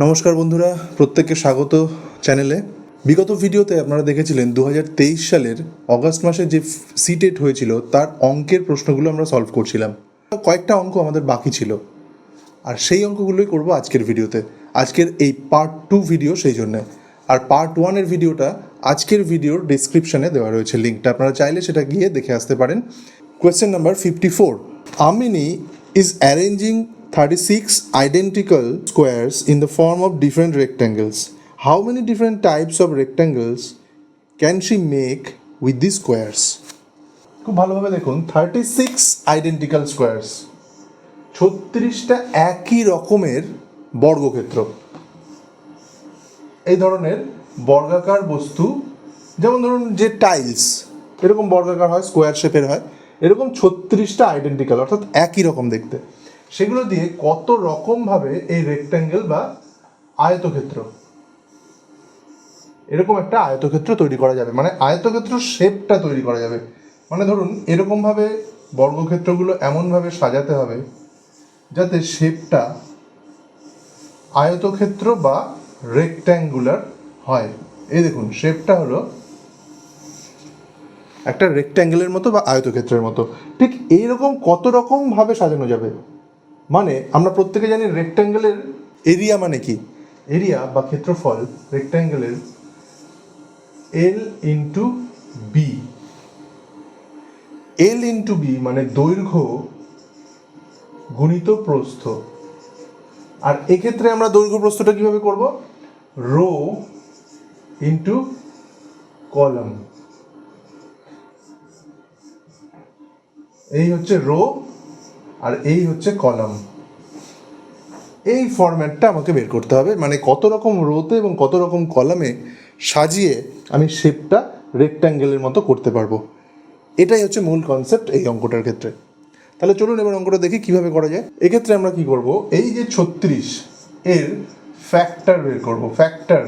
নমস্কার বন্ধুরা, প্রত্যেককে স্বাগত চ্যানেলে। বিগত ভিডিওতে আপনারা দেখেছিলেন 2023 সালের অগাস্ট মাসে যে সিটেট হয়েছিল তার অঙ্কের প্রশ্নগুলো আমরা সলভ করছিলাম। কয়েকটা অঙ্ক আমাদের বাকি ছিল, আর সেই অঙ্কগুলোই করব আজকের ভিডিওতে। আজকের এই পার্ট 2 ভিডিও সেই জন্যে। আর পার্ট 1-এর ভিডিওটা আজকের ভিডিওর ডিসক্রিপশানে দেওয়া রয়েছে, লিঙ্কটা আপনারা চাইলে সেটা গিয়ে দেখে আসতে পারেন। Question number 54. Amini is arranging 36 identical squares in the form of different rectangles. How many different types of rectangles can she make with these squares? খুব ভালোভাবে দেখুন, 36 আইডেন্টিক্যাল স্কোয়ার্স, 36টা একই রকমের বর্গক্ষেত্র। এই ধরনের বর্গাকার বস্তু, যেমন ধরুন যে টাইলস এরকম বর্গাকার হয়, স্কোয়ার শেপের হয়, এরকম 36টা আইডেন্টিক্যাল অর্থাৎ একই রকম দেখতে, সেগুলো দিয়ে কত রকমভাবে এই রেক্ট্যাঙ্গেল বা আয়তক্ষেত্র, এরকম একটা আয়তক্ষেত্র তৈরি করা যাবে। মানে আয়তক্ষেত্র শেপটা তৈরি করা যাবে। মানে ধরুন এরকমভাবে বর্গক্ষেত্রগুলো এমনভাবে সাজাতে হবে যাতে শেপটা আয়তক্ষেত্র বা রেক্ট্যাঙ্গুলার হয়। এই দেখুন, শেপটা হলো একটা রেক্ট্যাঙ্গেলের মতো বা আয়তক্ষেত্রের মতো। ঠিক এইরকম কত রকমভাবে সাজানো যাবে। মানে আমরা প্রত্যেকে জানি রেক্ট্যাঙ্গেলের এরিয়া মানে কি। এরিয়া বা ক্ষেত্রফল রেক্ট্যাঙ্গেলের L into B. L into B মানে দৈর্ঘ্য গুণিত প্রস্থ। আর এক্ষেত্রে আমরা দৈর্ঘ্য প্রস্থটা কিভাবে করব? Row into column. এই হচ্ছে রো আর এই হচ্ছে কলাম। এই ফরম্যাটটা আমাকে বের করতে হবে। মানে কত রকম রোতে এবং কত রকম কলামে সাজিয়ে আমি শেপটা রেক্ট্যাঙ্গেলের মতো করতে পারবো। এটাই হচ্ছে মূল কনসেপ্ট এই অঙ্কটার ক্ষেত্রে। তাহলে চলুন এবার অঙ্কটা দেখি কীভাবে করা যায়। এক্ষেত্রে আমরা কি করব, এই যে 36 এর ফ্যাক্টর বের করব। ফ্যাক্টর,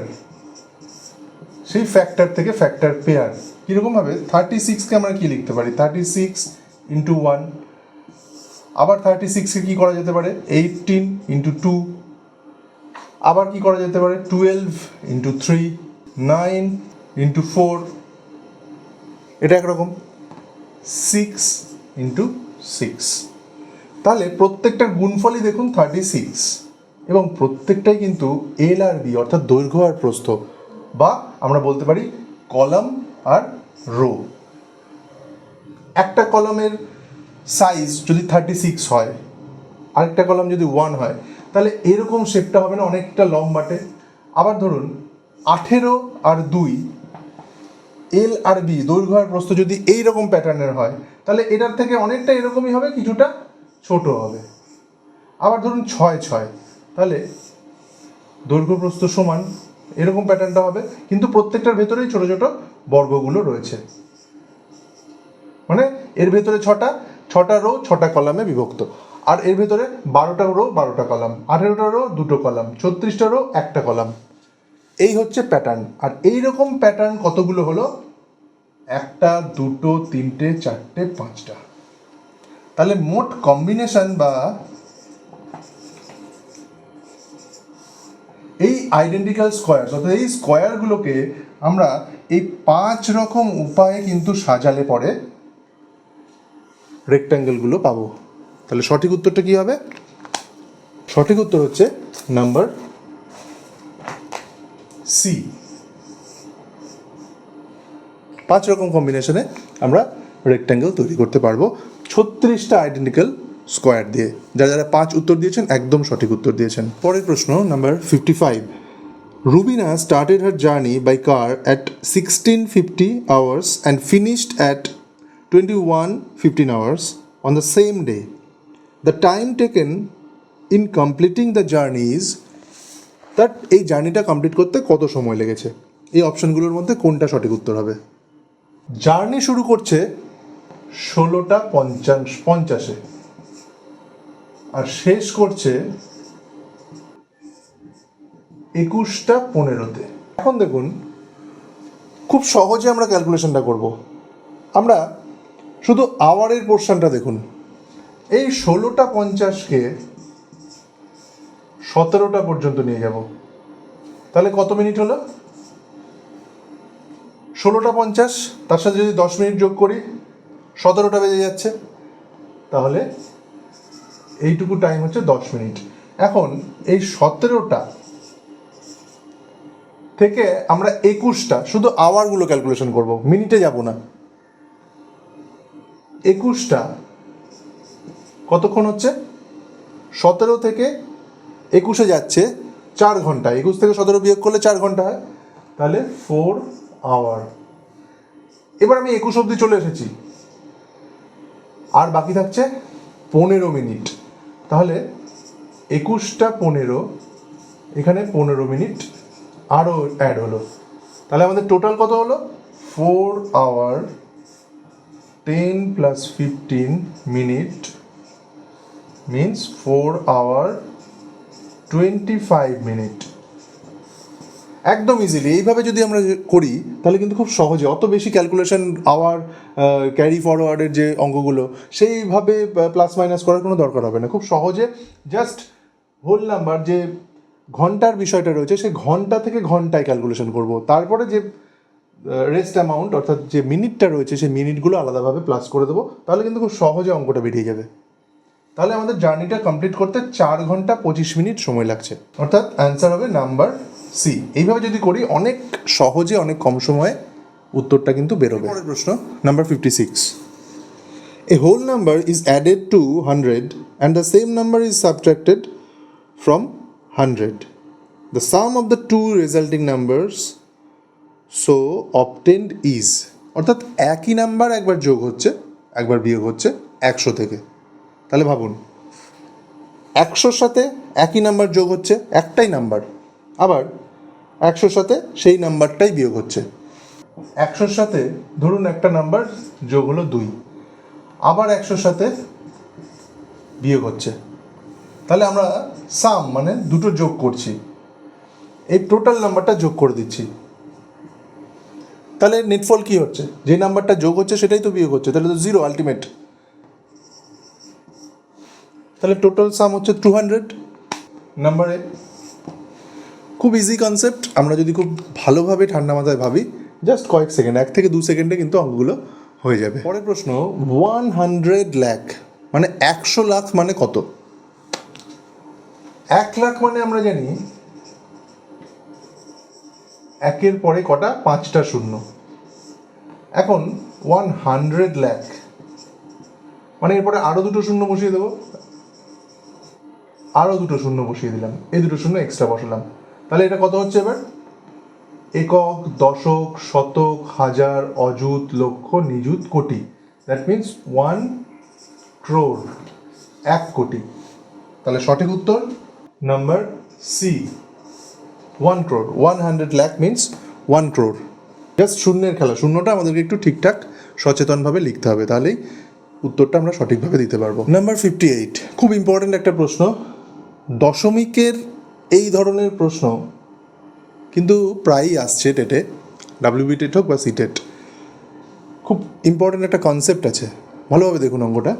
সেই ফ্যাক্টর থেকে ফ্যাক্টর পেয়ার কীরকমভাবে 36কে আমরা কি লিখতে পারি? 36 ইন্টু 1। আবার 36কে কী করা যেতে পারে? 18 ইন্টু 2। আবার কি করা যেতে পারে? 12 ইন্টু 3, 9 ইন্টু 4। এটা একরকম 6 ইন্টু 6। তাহলে প্রত্যেকটার গুণফলই দেখুন 36, এবং প্রত্যেকটাই কিন্তু এল আর বি অর্থাৎ দৈর্ঘ্য আর প্রস্থ, বা আমরা বলতে পারি কলাম আর রো। একটা কলামের সাইজ যদি 36 হয়, আরেকটা কলাম যদি 1 হয়, তাহলে এরকম শেপটা হবে না, অনেকটা লম্বাটে। আবার ধরুন 18 আর 2, এল আর বি দৈর্ঘ্য আর প্রস্থ যদি এইরকম প্যাটার্নের হয়, তাহলে এটার থেকে অনেকটা এরকমই হবে, কিছুটা ছোট হবে। আবার ধরুন 6, তাহলে দৈর্ঘ্য প্রস্থ সমান, এরকম প্যাটার্নটা হবে, কিন্তু প্রত্যেকটার ভেতরেই ছোট ছোট বর্গগুলো রয়েছে। মানে এর ভেতরে ছটা রো 6টা কলামে বিভক্ত, আর এর ভেতরে 12টা রো 12টা কলাম, 18টা রো 2টো কলাম, 36টা রো 1টা কলাম। এই হচ্ছে প্যাটার্ন। আর এই রকম প্যাটার্ন কতগুলো হলো? 1টা 2টো 3টে 4টে 5টা। তাহলে মোট কম্বিনেশন বা এই আইডেন্টিক্যাল স্কোয়ার অর্থাৎ এই স্কোয়ারগুলোকে আমরা এই 5 রকম উপায়ে কিন্তু সাজালে পরে রেক্ট্যাঙ্গেলগুলো পাবো। তাহলে সঠিক উত্তরটা কী হবে? সঠিক উত্তর হচ্ছে নাম্বার সি। 5 রকম কম্বিনেশনে আমরা রেক্ট্যাঙ্গেল তৈরি করতে পারবো 36টা আইডেন্টিক্যাল স্কোয়ার দিয়ে। যারা যারা 5 উত্তর দিয়েছেন একদম সঠিক উত্তর দিয়েছেন। পরের প্রশ্ন number 55. Rubina started her journey by car at 16:50 hours and finished at 21:15 hours on the same day. The time taken in completing the journey is that এই জার্নিটা কমপ্লিট করতে কত সময় লেগেছে? এই অপশনগুলোর মধ্যে কোনটা সঠিক উত্তর হবে? জার্নি শুরু করছে 16টা 50-এ আর শেষ করছে 21টা 15-তে। এখন দেখুন, খুব সহজে আমরা ক্যালকুলেশনটা করব। আমরা শুধু আওয়ারের পোর্শনটা দেখুন। এই 16টা 50কে 17টা পর্যন্ত নিয়ে যাব। তাহলে কত মিনিট হলো? 16টা 50, তার সাথে যদি 10 মিনিট যোগ করি 17টা বেজে যাচ্ছে। তাহলে এইটুকু টাইম হচ্ছে 10 মিনিট। এখন এই 17টা থেকে আমরা 21টা, শুধু আওয়ারগুলো ক্যালকুলেশন করব, মিনিটে যাব না। 21টা কতক্ষণ হচ্ছে? 17 থেকে 21-এ যাচ্ছে 4 ঘন্টা। 21 থেকে 17 বিয়োগ করলে 4 ঘন্টা হয়, তাহলে 4 আওয়ার। এবার আমি 21 অবধি চলে এসেছি, আর বাকি থাকছে 15 মিনিট। তাহলে 21টা 15, এখানে 15 মিনিট আরও অ্যাড হলো। তাহলে আমাদের টোটাল কত হলো? 4 hour 10 + 15 minute means 4 hour 25 minute. একদম ইজিলি এইভাবে যদি আমরা করি তাহলে কিন্তু খুব সহজে, অত বেশি ক্যালকুলেশন, আওয়ার, ক্যারি ফরওয়ার্ডের যে অঙ্কগুলো সেইভাবে প্লাস মাইনাস করার কোনো দরকার হবে না। খুব সহজে জাস্ট হোল নাম্বার, যে ঘন্টার বিষয়টা রয়েছে সেই ঘন্টা থেকে ঘন্টায় ক্যালকুলেশন করব, তারপরে যে রেস্ট অ্যামাউন্ট অর্থাৎ যে মিনিটটা রয়েছে সেই মিনিটগুলো আলাদাভাবে প্লাস করে দেবো। তাহলে কিন্তু খুব সহজে অঙ্কটা বেরিয়ে যাবে। তাহলে আমাদের জার্নিটা কমপ্লিট করতে 4 ঘন্টা 25 মিনিট সময় লাগছে, অর্থাৎ অ্যান্সার হবে নাম্বার সি। এইভাবে যদি করি অনেক সহজে অনেক কম সময়ে উত্তরটা কিন্তু বেরোবে। পরের প্রশ্ন number 56, a whole number is added to 100 and the same number is subtracted from 100, the sum of the two resulting numbers so obtained is. অর্থাৎ একই নাম্বার একবার যোগ হচ্ছে একবার বিয়োগ হচ্ছে 100 থেকে। তাহলে ভাবুন, 100-র সাথে একই নাম্বার যোগ হচ্ছে, একটাই নাম্বার, আবার 100-র সাথে সেই নাম্বারটাই বিয়োগ হচ্ছে। 100-র সাথে ধরুন একটা নাম্বার যোগ হলো 2, আবার 100-র সাথে বিয়োগ হচ্ছে। তাহলে আমরা সাম মানে দুটো যোগ করছি, এই টোটাল নাম্বারটা যোগ করে দিচ্ছি। তাহলে নেটফল কি হচ্ছে? যে নাম্বারটা যোগ হচ্ছে সেটাই তো বিয়োগ হচ্ছে, তাহলে তো 0 আলটিমেট। তাহলে টোটাল সাম হচ্ছে 200 নাম্বারে। খুব ইজি কনসেপ্ট, আমরা যদি খুব ভালোভাবে ঠান্ডা মাথায় ভাবি, জাস্ট কয়েক সেকেন্ড, 1 থেকে 2 সেকেন্ডে কিন্তু অঙ্কগুলো হয়ে যাবে। পরের প্রশ্ন, 100 লাখ মানে 100 লাখ মানে কত? 1 লাখ মানে আমরা জানি একের পরে কটা? 5টা শূন্য। এখন 100 লাখ মানে এরপরে আরও দুটো শূন্য বসিয়ে দেবো, আরও দুটো শূন্য বসিয়ে দিলাম, এই দুটো শূন্য এক্সট্রা বসালাম। তাহলে এটা কত হচ্ছে এবার? একক, দশক, শতক, হাজার, অযুত, লক্ষ, নিযুত, কোটি। দ্যাট মিনস 1 crore, 1 কোটি। তাহলে সঠিক উত্তর number C, 1 crore। 100 lakh means 1 crore। Just শূন্যের খেলা, শূন্যটা আমাদেরকে একটু ঠিকঠাক সচেতনভাবে লিখতে হবে, তাহলেই উত্তরটা আমরা সঠিকভাবে দিতে পারবো। নাম্বার 58, খুব ইম্পর্টেন্ট একটা প্রশ্ন। দশমিকের এই ধরনের প্রশ্ন কিন্তু প্রায়ই আসছে টেটে, ডাব্লিউবি টেট হোক বা সি টেট। খুব ইম্পর্টেন্ট একটা কনসেপ্ট আছে, ভালোভাবে দেখুন অঙ্কটা।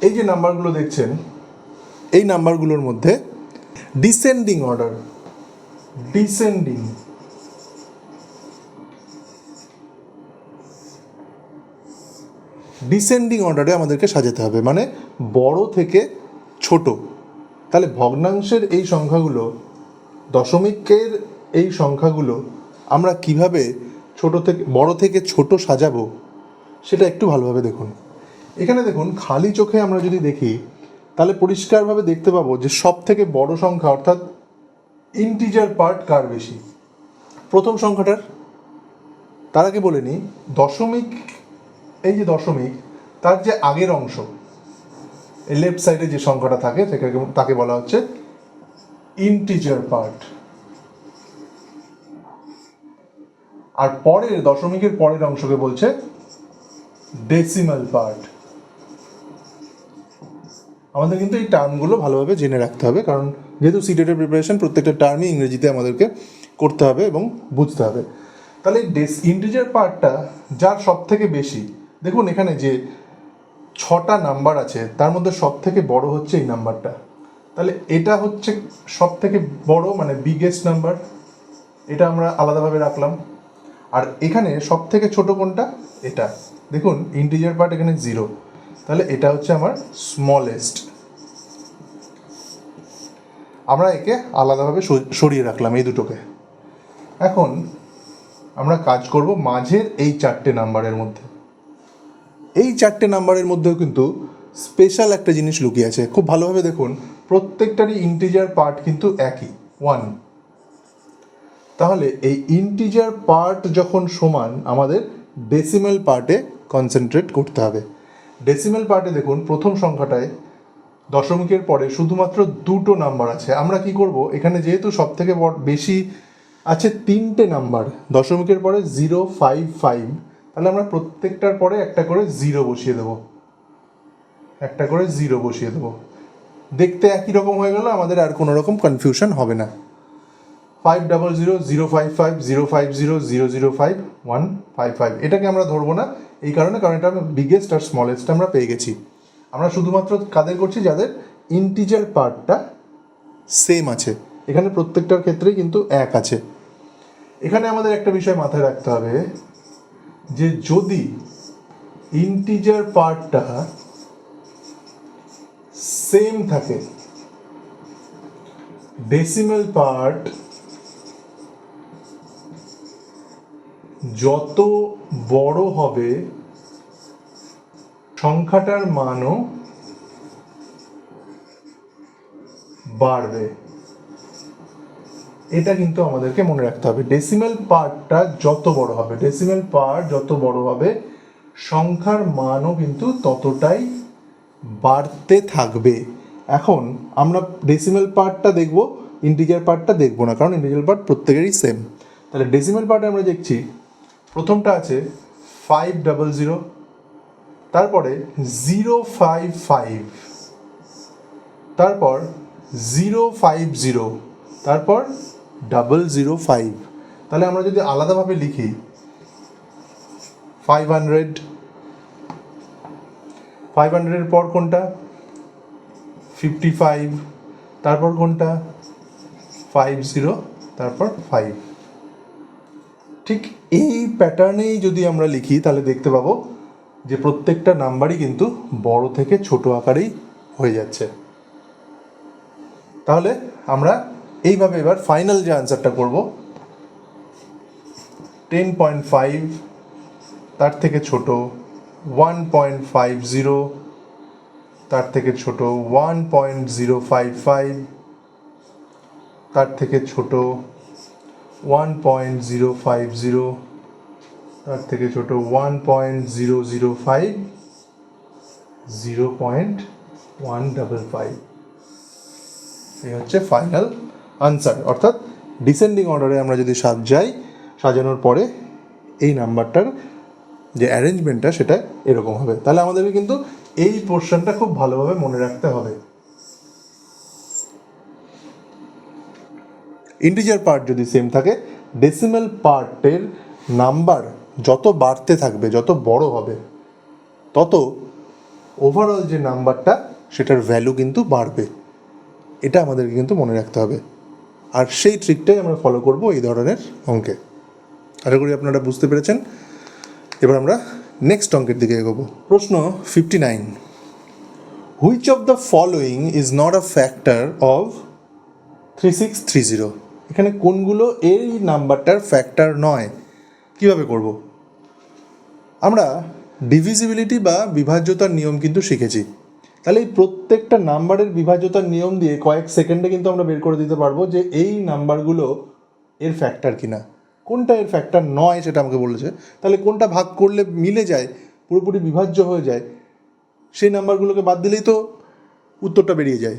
এই যে নাম্বারগুলো দেখছেন, এই নাম্বারগুলোর মধ্যে ডিসেন্ডিং অর্ডার, ডিসেন্ডিং অর্ডারে আমাদেরকে সাজাতে হবে, মানে বড় থেকে ছোট। তাহলে ভগ্নাংশের এই সংখ্যাগুলো, দশমিকের এই সংখ্যাগুলো আমরা কিভাবে ছোট থেকে বড় থেকে ছোট সাজাবো সেটা একটু ভালোভাবে দেখুন। এখানে দেখুন, খালি চোখে আমরা যদি দেখি তাহলে পরিষ্কারভাবে দেখতে পাবো যে সব থেকে বড় সংখ্যা অর্থাৎ ইন্টিজার পার্ট কার বেশি? প্রথম সংখ্যাটার। তার আগে বলে নিই, দশমিক, এই যে দশমিক, তার যে আগের অংশ, এই লেফট সাইডে যে সংখ্যাটা থাকে তাকে বলা হচ্ছে ইন্টিজার পার্ট। আর পরের দশমিকের পরের অংশকে বলছে ডেসিমাল পার্ট। আমাদের কিন্তু এই টার্মগুলো ভালোভাবে জেনে রাখতে হবে, কারণ যেহেতু সিটেটের প্রিপারেশন, প্রত্যেকটা টার্মই ইংরেজিতে আমাদেরকে করতে হবে এবং বুঝতে হবে। তাহলে ইন্টিজার পার্টটা যার সব থেকে বেশি, দেখুন এখানে যে 6টা নাম্বার আছে তার মধ্যে সব থেকে বড় হচ্ছে এই নাম্বারটা, তাহলে এটা হচ্ছে সব থেকে বড় মানে বিগেস্ট নাম্বার, এটা আমরা আলাদাভাবে রাখলাম। আর এখানে সব থেকে ছোট কোনটা? এটা। দেখুন ইন্টিজার পার্ট এখানে 0, তাহলে এটা হচ্ছে আমার স্মলেস্ট। আমরা একে আলাদাভাবে সরিয়ে রাখলাম এই দুটোকে। এখন আমরা কাজ করব মাঝের এই 4টে নাম্বারের মধ্যে। এই 4টে নাম্বারের মধ্যেও কিন্তু স্পেশাল একটা জিনিস লুকিয়ে আছে। খুব ভালোভাবে দেখুন, প্রত্যেকটারই ইন্টিজার পার্ট কিন্তু একই, 1। তাহলে এই ইন্টিজার পার্ট যখন সমান, আমাদের ডেসিমেল পার্টে কনসেন্ট্রেট করতে হবে। ডেসিমেল পার্টে দেখুন প্রথম সংখ্যাটায় দশমিকের পরে শুধুমাত্র 2টো নাম্বার আছে। আমরা কি করব, এখানে যেহেতু সব থেকে বেশি আছে 3টে নাম্বার, দশমিকের পরে 0, 5, 5, তাহলে আমরা প্রত্যেকটার পরে একটা করে 0 বসিয়ে দেবো, একটা করে 0 বসিয়ে দেবো। দেখতে একই রকম হয়ে গেল, আমাদের আর কোনো রকম কনফিউশন হবে না। 500, 055, 050, 005, 155, এটাকে আমরা ধরবো না এই কারণে, কারণ এটা বিগেস্ট আর স্মলেস্ট আমরা পেয়ে গেছি। আমরা শুধুমাত্র কাদের করছি, যাদের ইন্টিজার পার্টটা সেম আছে। এখানে প্রত্যেকটার ক্ষেত্রেই কিন্তু 1 আছে। এখানে আমাদের একটা বিষয় মাথায় রাখতে হবে, যে যদি ইন্টিজার পার্টটা সেম থাকে, ডেসিমেল পার্ট যত বড় হবে সংখ্যাটার মানও বাড়বে। এটা কিন্তু আমাদেরকে মনে রাখতে হবে। ডেসিমেল পার্টটা যত বড় হবে, ডেসিমেল পার্ট যত বড় হবে, সংখ্যার মানও কিন্তু ততটাই বাড়তে থাকবে। এখন আমরা ডেসিমেল পার্টটা দেখব, ইন্টিজার পার্টটা দেখব না, কারণ ইন্টিজার পার্ট প্রত্যেকেরই সেম। তাহলে ডেসিমেল পার্টে আমরা দেখছি প্রথমটা আছে 500, তারপরে 055, তারপর 050, তারপর 005। তাহলে আমরা যদি আলাদাভাবে লিখি 500 এর পর কোনটা? 55, তারপর কোনটা? 50, তারপর 5। ঠিক এই প্যাটার্নেই যদি আমরা লিখি তাহলে দেখতে পাবো যে প্রত্যেকটা নাম্বারই কিন্তু বড় থেকে ছোট আকারেই হয়ে যাচ্ছে। তাহলে আমরা এইভাবে এবার ফাইনাল যে আনসারটা করব, 10.5, তার থেকে ছোট 1.50, তার থেকে ছোট 1.055, তার থেকে ছোট 1.050, তার থেকে ছোট 1.005, 0.155। এই হচ্ছে ফাইনাল আনসার। অর্থাৎ ডিসেন্ডিং অর্ডারে আমরা যদি সাজাই, সাজানোর পরে এই নাম্বারটার যে অ্যারেঞ্জমেন্টটা সেটা এরকম হবে। তাহলে আমাদেরকে কিন্তু এই পোর্শনটা খুব ভালোভাবে মনে রাখতে হবে। ইন্টিজার পার্ট যদি সেম থাকে, ডেসিমেল পার্টের নাম্বার যত বাড়তে থাকবে, যত বড় হবে, তত ওভারঅল যে নাম্বারটা সেটার ভ্যালু কিন্তু বাড়বে। এটা আমাদেরকে কিন্তু মনে রাখতে হবে। আর সেই ট্রিকটাই আমরা ফলো করব এই ধরনের অঙ্কে। আশা করি আপনারা বুঝতে পেরেছেন। এবার আমরা নেক্সট অঙ্কের দিকে এগোবো। প্রশ্ন 59, which of the following is not a factor of 3630? এখানে কোনগুলো এই নাম্বারটার ফ্যাক্টর নয়? কিভাবে করব? আমরা ডিভিজিবিলিটি বা বিভাজ্যতার নিয়ম কিন্তু শিখেছি। তাহলে এই প্রত্যেকটা নাম্বারের বিভাজ্যতার নিয়ম দিয়ে কয়েক সেকেন্ডে কিন্তু আমরা বের করে দিতে পারবো যে এই নাম্বারগুলো এর ফ্যাক্টর কিনা। কোনটা এর ফ্যাক্টর নয় সেটা আমাকে বলেছে। তাহলে কোনটা ভাগ করলে মিলে যায়, পুরোপুরি বিভাজ্য হয়ে যায়, সেই নাম্বারগুলোকে বাদ দিলেই তো উত্তরটা বেরিয়ে যায়।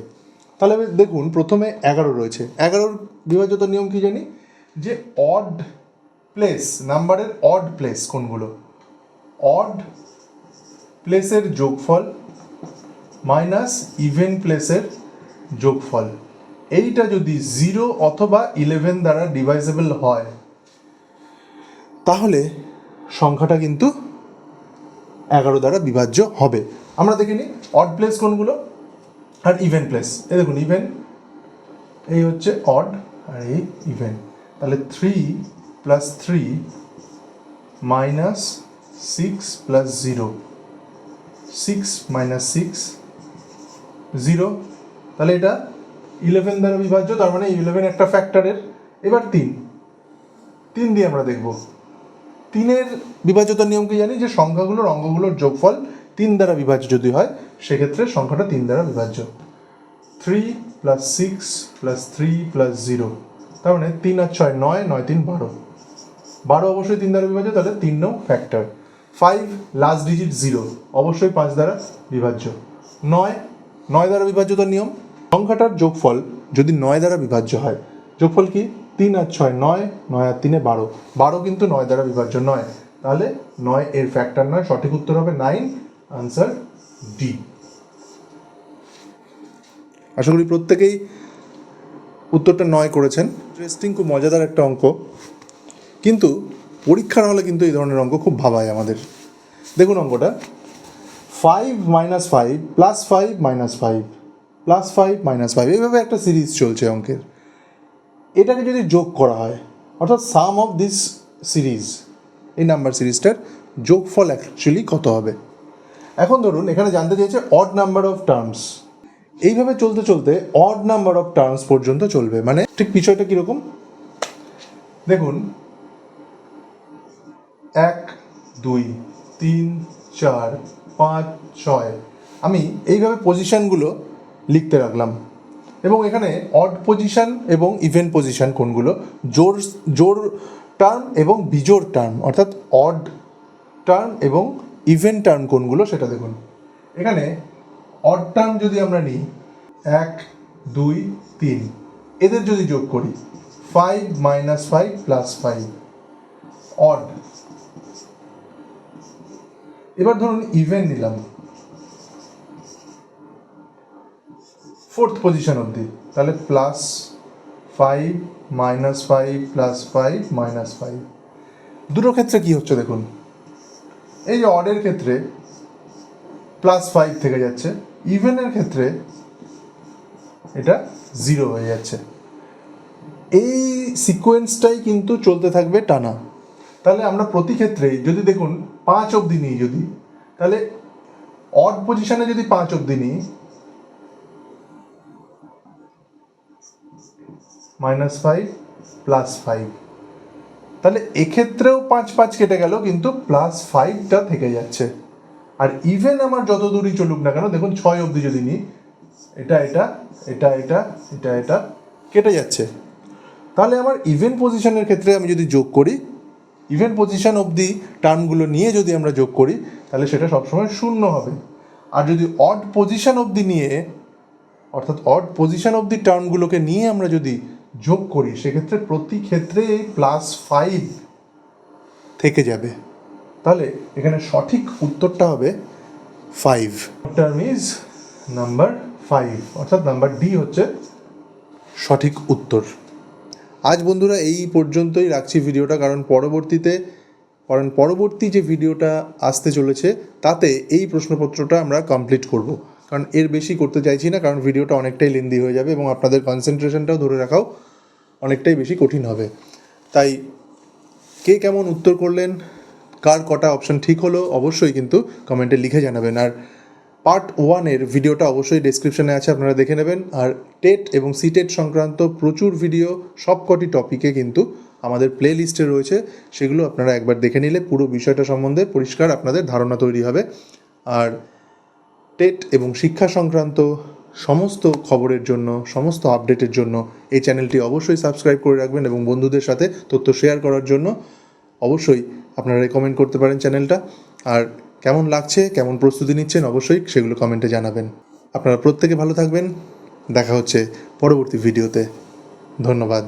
তাহলে দেখুন প্রথমে 11 রয়েছে। 11-র বিভাজ্যতার নিয়ম কি জানি, যে অড প্লেস, নাম্বারের অড প্লেস কোনগুলো, অড প্লেসের যোগফল মাইনাস ইভেন প্লেসের যোগফল, এইটা যদি 0 অথবা 11 দ্বারা ডিভাইজেবল হয় তাহলে সংখ্যাটা কিন্তু 11 দ্বারা বিভাজ্য হবে। আমরা দেখে নিই অড প্লেস কোনগুলো। আর ইভেন প্লেস, এই দেখুন ইভেন, এই হচ্ছে অড আর এই ইভেন। তাহলে 3 + 3 - 6 + 0, 6 - 6 0। তাহলে এটা 11 দ্বারা বিভাজ্য, তার মানে 11 একটা ফ্যাক্টরের। এবার 3 দিয়ে আমরা দেখব। 3-এর বিভাজ্যতার নিয়ম কি জানি, যে সংখ্যাগুলোর অঙ্কগুলোর যোগফল 3 দ্বারা বিভাজ্য যদি হয় সেক্ষেত্রে সংখ্যাটা 3 দ্বারা বিভাজ্য। 3 + 6 + 3 + 0, তার মানে 3 আর 6 9, 9 3 12, 12 অবশ্যই 3 দ্বারা বিভাজ্য, তাহলে 3 নং ফ্যাক্টর। 5 লাস্ট ডিজিট 0, অবশ্যই 5 দ্বারা বিভাজ্য। 9 দ্বারা বিভাজ্যতার নিয়ম, সংখ্যাটার যোগফল যদি 9 দ্বারা বিভাজ্য হয়, যোগফল কি 3 আর 6 9, 9 আর 3 12, 12 কিন্তু 9 দ্বারা বিভাজ্য নয়, তাহলে 9 এর ফ্যাক্টর নয়, সঠিক উত্তর হবে 9, আনসার ডি। আশা করি প্রত্যেকেই উত্তরটা 9 করেছেন। ইন্টারেস্টিং, খুব মজাদার একটা অঙ্ক, কিন্তু পরীক্ষার হলে কিন্তু এই ধরনের অঙ্ক খুব ভাবায় আমাদের। দেখুন অঙ্কটা, 5 - 5 + 5 - 5 + 5 - 5, এইভাবে একটা সিরিজ চলছে অঙ্কের। এটাকে যদি যোগ করা হয়, অর্থাৎ সাম অফ দিস সিরিজ, এই নাম্বার সিরিজটার যোগফল অ্যাকচুয়ালি কত হবে। এখন ধরুন এখানে জানতে চেয়েছে অড নাম্বার অফ টার্মস, এইভাবে চলতে চলতে অড নাম্বার অফ টার্মস পর্যন্ত চলবে। মানে ঠিক বিষয়টা কীরকম দেখুন, 1 2 3 4 5 6, আমি এইভাবে পজিশানগুলো লিখতে রাখলাম, এবং এখানে অড পজিশান এবং ইভেন পজিশান কোনগুলো, জোড় টার্ম এবং বিজোড় টার্ম, অর্থাৎ অড টার্ম এবং ইভেন টার্ম কোনগুলো সেটা দেখুন। এখানে অড টার্ম যদি আমরা নিই 1 2 3, এদের যদি যোগ করি 5 - 5 + 5, অড। এবার ধরুন ইভেন নিলাম 4th পজিশন অবধি, তাহলে +5 - 5 + 5 - 5। দুটো ক্ষেত্রে কি হচ্ছে দেখুন, এই যে অডের ক্ষেত্রে +5 থেকে যাচ্ছে, ইভেনের ক্ষেত্রে এটা 0 হয়ে যাচ্ছে। এই সিকোয়েন্সটাই কিন্তু চলতে থাকবে টানা। তাহলে আমরা প্রতি ক্ষেত্রেই যদি দেখুন 5 অবধি নিই, যদি তাহলে অড পজিশনে যদি 5 অবধি নিই, -5 + 5, তাহলে এক্ষেত্রেও 5 5 কেটে গেল, কিন্তু +5টা থেকে যাচ্ছে। আর ইভেন আমার যত দূরই চলুক না কেন, দেখুন 6 অবধি যদি নিই, এটা এটা এটা এটা এটা এটা কেটে যাচ্ছে। তাহলে আমার ইভেন পজিশনের ক্ষেত্রে আমি যদি যোগ করি, ইভেন পজিশন অবধি টার্মগুলো নিয়ে যদি আমরা যোগ করি, তাহলে সেটা সবসময় 0 হবে। আর যদি অড পজিশন অবধি নিয়ে, অর্থাৎ অড পজিশন অবধি টার্মগুলোকে নিয়ে আমরা যদি যোগ করি, সেক্ষেত্রে প্রতি ক্ষেত্রে এই +5 থেকে যাবে। তাহলে এখানে সঠিক উত্তরটা হবে 5, টার্ম ইজ নাম্বার 5, অর্থাৎ নাম্বার ডি হচ্ছে সঠিক উত্তর। আজ বন্ধুরা এই পর্যন্তই রাখছি ভিডিওটা, কারণ পরবর্তী যে ভিডিওটা আসতে চলেছে তাতে এই প্রশ্নপত্রটা আমরা কমপ্লিট করব, কারণ এর বেশি করতে চাইছি না, কারণ ভিডিওটা অনেকটাই লেন্দি হয়ে যাবে এবং আপনাদের কনসেন্ট্রেশনটাও ধরে রাখাও অনেকটাই বেশি কঠিন হবে। তাই কে কেমন উত্তর করলেন, কার কটা অপশান ঠিক হলো, অবশ্যই কিন্তু কমেন্টে লিখে জানাবেন। আর পার্ট 1-এর ভিডিওটা অবশ্যই ডেসক্রিপশানে আছে, আপনারা দেখে নেবেন। আর টেট এবং সিটেট সংক্রান্ত প্রচুর ভিডিও সবকটি টপিকে কিন্তু আমাদের প্লে লিস্টে রয়েছে, সেগুলো আপনারা একবার দেখে নিলে পুরো বিষয়টা সম্বন্ধে পরিষ্কার আপনাদের ধারণা তৈরি হবে। আর টেট এবং শিক্ষা সংক্রান্ত সমস্ত খবরের জন্য, সমস্ত আপডেটের জন্য এই চ্যানেলটি অবশ্যই সাবস্ক্রাইব করে রাখবেন, এবং বন্ধুদের সাথে তথ্য শেয়ার করার জন্য অবশ্যই আপনারা রেকমেন্ড করতে পারেন চ্যানেলটা। আর কেমন লাগছে, কেমন প্রস্তুতি নিচ্ছেন, অবশ্যই সেগুলো কমেন্টে জানাবেন। আপনারা প্রত্যেকে ভালো থাকবেন, দেখা হচ্ছে পরবর্তী ভিডিওতে। ধন্যবাদ।